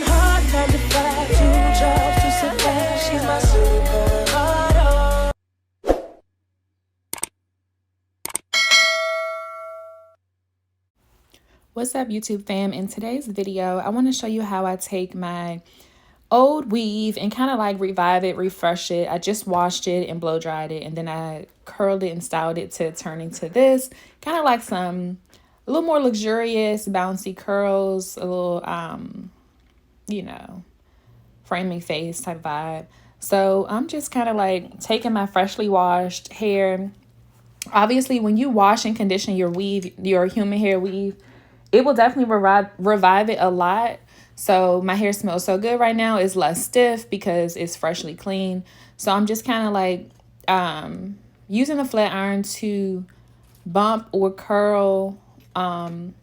hard, 9 to 5, 2 jobs to survive. She's my supermodel. What's up, YouTube fam? In today's video, I want to show you how I take my old weave and kind of like revive it, refresh it. I just washed it and blow dried it, and then I curled it and styled it to turn into this kind of like a little more luxurious bouncy curls, a little framing face type vibe. So I'm just kind of like taking my freshly washed hair. Obviously, when you wash and condition your weave, your human hair weave, it will definitely revive it a lot. So my hair smells so good right now. It's less stiff because it's freshly clean. So I'm just kind of like using the flat iron to bump or curl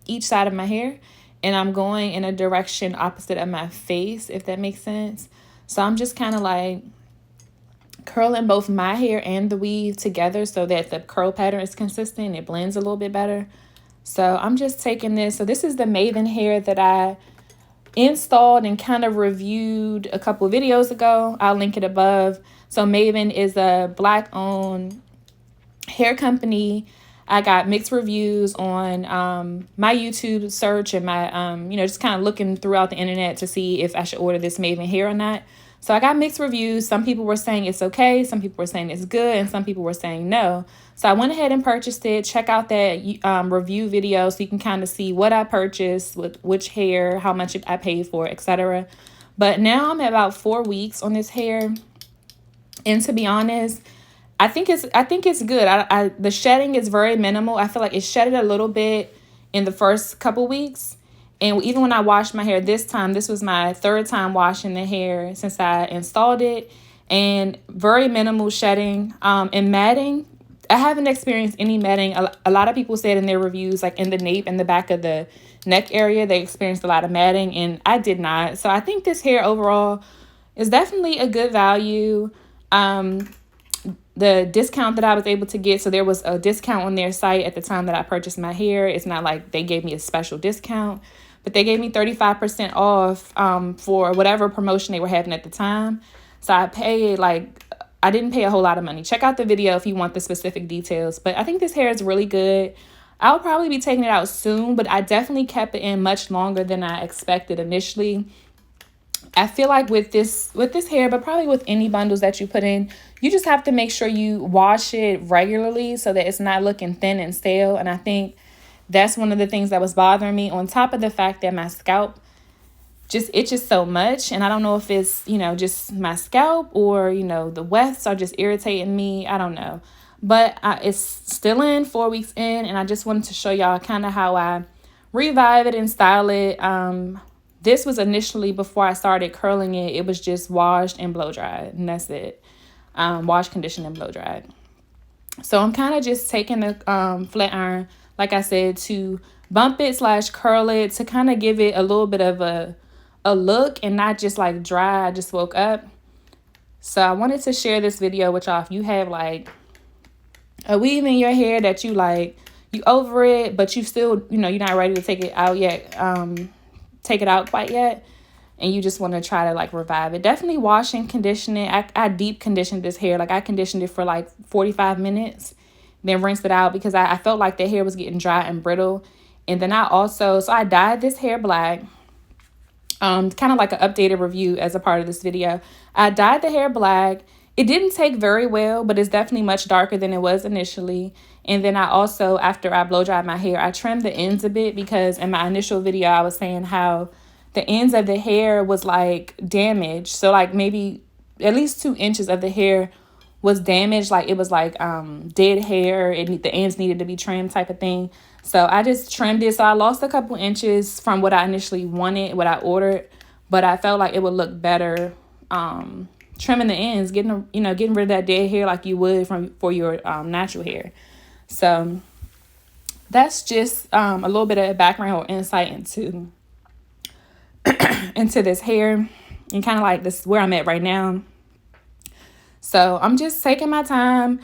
each side of my hair. And I'm going in a direction opposite of my face, if that makes sense. So I'm just kind of like curling both my hair and the weave together so that the curl pattern is consistent. It blends a little bit better. So I'm just taking this. So this is the Mayvenn hair that I installed and kind of reviewed a couple of videos ago. I'll link it above. So Mayvenn is a Black-owned hair company. I got mixed reviews on my YouTube search and my, just kind of looking throughout the internet to see if I should order this Mayvenn hair or not. So I got mixed reviews. Some people were saying it's okay. Some people were saying it's good. And some people were saying no. So I went ahead and purchased it. Check out that review video so you can kind of see what I purchased, with which hair, how much I paid for, etc. But now I'm at about 4 weeks on this hair. And to be honest, I think it's good. The shedding is very minimal. I feel like it shedded a little bit in the first couple weeks. And even when I washed my hair this time, this was my third time washing the hair since I installed it. And very minimal shedding. And matting, I haven't experienced any matting. A lot of people said in their reviews, like in the nape and the back of the neck area, they experienced a lot of matting. And I did not. So I think this hair overall is definitely a good value. The discount that I was able to get, so there was a discount on their site at the time that I purchased my hair. It's not like they gave me a special discount, but they gave me 35% off for whatever promotion they were having at the time. So I didn't pay a whole lot of money. Check out the video if you want the specific details. But I think this hair is really good. I'll probably be taking it out soon, but I definitely kept it in much longer than I expected initially. I feel like with this hair, but probably with any bundles that you put in, you just have to make sure you wash it regularly so that it's not looking thin and stale. And I think that's one of the things that was bothering me, on top of the fact that my scalp just itches so much. And I don't know if it's, just my scalp or, the wefts are just irritating me. I don't know. But it's still in 4 weeks in. And I just wanted to show y'all kind of how I revive it and style it. This was initially, before I started curling it, it was just washed and blow dried, and that's it. Wash, condition, and blow dried. So I'm kind of just taking the flat iron, like I said, to bump it / curl it, to kind of give it a little bit of a look and not just like dry. I just woke up. So I wanted to share this video with y'all. If you have like a weave in your hair that you over it, but you still, you're not ready to take it out yet, take it out quite yet, and you just want to try to like revive it, definitely wash and condition it. I deep conditioned this hair. Like I conditioned it for like 45 minutes, then rinsed it out because I felt like the hair was getting dry and brittle. And then I dyed this hair black, kind of like an updated review as a part of this video. I dyed the hair black. It didn't take very well, but it's definitely much darker than it was initially. And then I also, after I blow dried my hair, I trimmed the ends a bit because in my initial video, I was saying how the ends of the hair was like damaged. So like maybe at least 2 inches of the hair was damaged. Like it was like dead hair. The ends needed to be trimmed type of thing. So I just trimmed it. So I lost a couple inches from what I initially wanted, what I ordered. But I felt like it would look better trimming the ends, getting rid of that dead hair like you would for your natural hair. So that's just a little bit of background or insight into this hair and kind of like this where I'm at right now. So I'm just taking my time,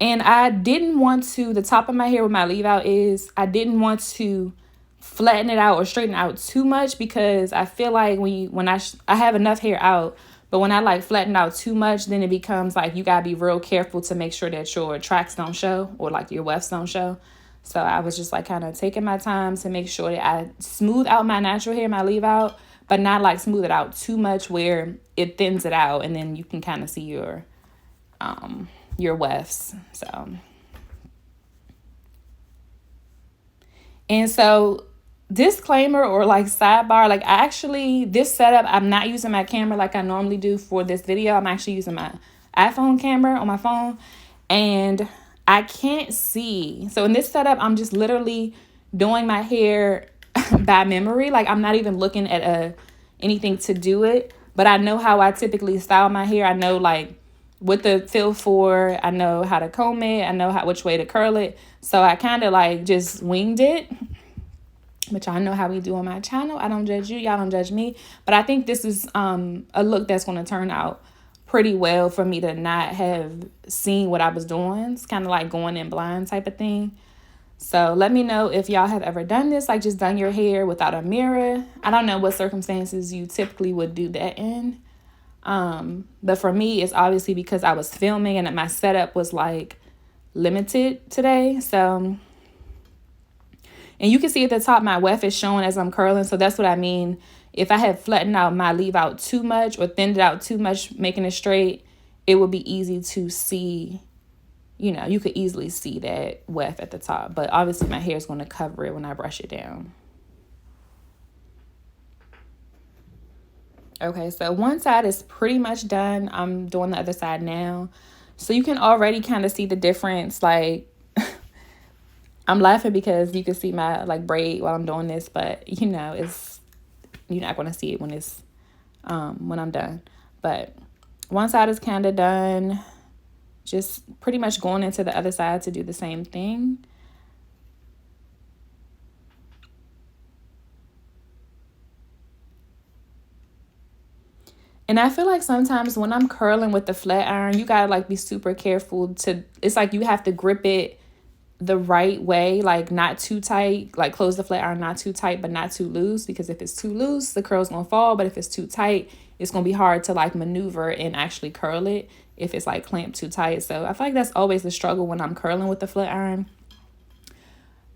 and I didn't want to, the top of my hair where my leave out is, I didn't want to flatten it out or straighten it out too much, because I feel like when I have enough hair out, but when I like flatten out too much, then it becomes like you gotta be real careful to make sure that your tracks don't show or like your wefts don't show. So I was just like kind of taking my time to make sure that I smooth out my natural hair, my leave out, but not like smooth it out too much where it thins it out, and then you can kind of see your wefts. So disclaimer or like sidebar, like this setup, I'm not using my camera like I normally do for this video. I'm actually using my iPhone camera on my phone, and I can't see. So in this setup, I'm just literally doing my hair by memory. Like I'm not even looking at anything to do it, but I know how I typically style my hair. I know like what to feel for. I know how to comb it. I know which way to curl it. So I kind of like just winged it, which I know how we do on my channel. I don't judge you. Y'all don't judge me. But I think this is a look that's going to turn out pretty well for me to not have seen what I was doing. It's kind of like going in blind type of thing. So let me know if y'all have ever done this, like just done your hair without a mirror. I don't know what circumstances you typically would do that in. But for me, it's obviously because I was filming and my setup was like limited today. So, and you can see at the top, my weft is showing as I'm curling. So that's what I mean. If I had flattened out my leave out too much or thinned it out too much, making it straight, it would be easy to see, you know, you could easily see that weft at the top. But obviously my hair is going to cover it when I brush it down. Okay, so one side is pretty much done. I'm doing the other side now. So you can already kind of see the difference. Like, I'm laughing because you can see my like braid while I'm doing this, but you know, you're not going to see it when I'm done. But one side is kind of done. Just pretty much going into the other side to do the same thing. And I feel like sometimes when I'm curling with the flat iron, you gotta like be super careful it's like you have to grip it the right way, like not too tight, like close the flat iron not too tight, but not too loose, because if it's too loose, the curl's gonna fall. But if it's too tight, it's gonna be hard to like maneuver and actually curl it if it's like clamped too tight. So I feel like that's always the struggle when I'm curling with the flat iron.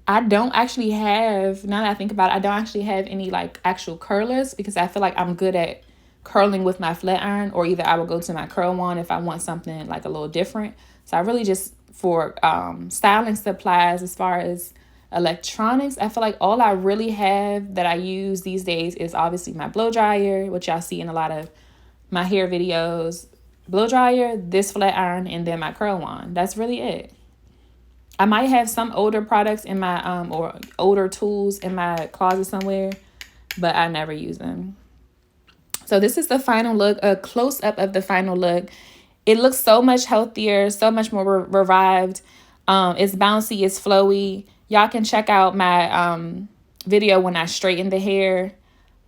I don't actually have, now that I think about it, I don't actually have any like actual curlers, because I feel like I'm good at curling with my flat iron, or either I will go to my curl wand if I want something like a little different. So I really just, for styling supplies, as far as electronics, I feel like all I really have that I use these days is obviously my blow dryer, which y'all see in a lot of my hair videos. Blow dryer, this flat iron, and then my curl wand. That's really it. I might have some older products in my or older tools in my closet somewhere, but I never use them. So this is the final look, a close up of the final look. It looks so much healthier, so much more revived. It's bouncy, it's flowy. Y'all can check out my video when I straightened the hair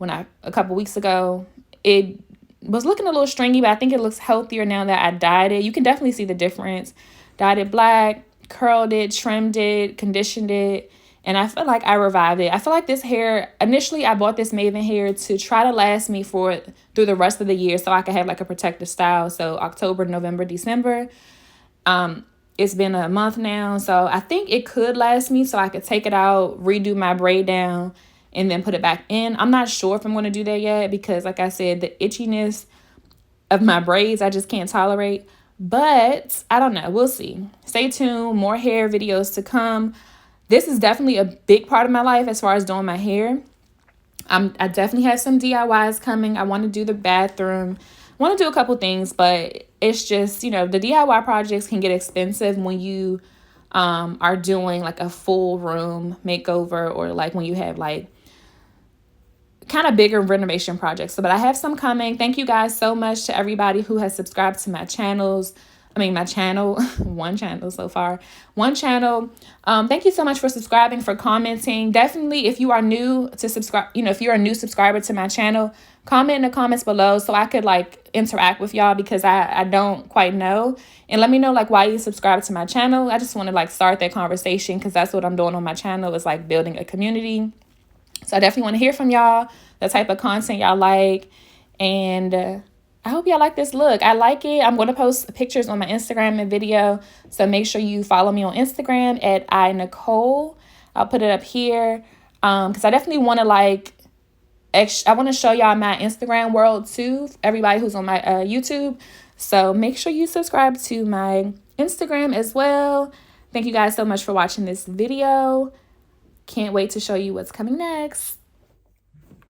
a couple weeks ago. It was looking a little stringy, but I think it looks healthier now that I dyed it. You can definitely see the difference. Dyed it black, curled it, trimmed it, conditioned it, and I feel like I revived it. I feel like this hair, initially I bought this Mayvenn hair to try to last me through the rest of the year, so I could have like a protective style. So October, November, December. It's been a month now, so I think it could last me, so I could take it out, redo my braid down, and then put it back in. I'm not sure if I'm going to do that yet, because like I said, the itchiness of my braids, I just can't tolerate. But I don't know. We'll see. Stay tuned. More hair videos to come. This is definitely a big part of my life as far as doing my hair. I definitely have some DIYs coming. I want to do the bathroom. I want to do a couple things, but it's just, you know, the DIY projects can get expensive when you are doing like a full room makeover, or like when you have like kind of bigger renovation projects. So, but I have some coming. Thank you guys so much to everybody who has subscribed to my channels. My channel, one channel so far, one channel. Thank you so much for subscribing, for commenting. Definitely, if you are new to subscribe, if you're a new subscriber to my channel, comment in the comments below so I could like interact with y'all, because I don't quite know. And let me know like why you subscribe to my channel. I just want to like start that conversation, because that's what I'm doing on my channel, is like building a community. So I definitely want to hear from y'all, the type of content y'all like. And I hope y'all like this look. I like it. I'm going to post pictures on my Instagram and video. So make sure you follow me on Instagram at iNicole. I'll put it up here. Because I definitely want to I want to show y'all my Instagram world too. Everybody who's on my YouTube. So make sure you subscribe to my Instagram as well. Thank you guys so much for watching this video. Can't wait to show you what's coming next.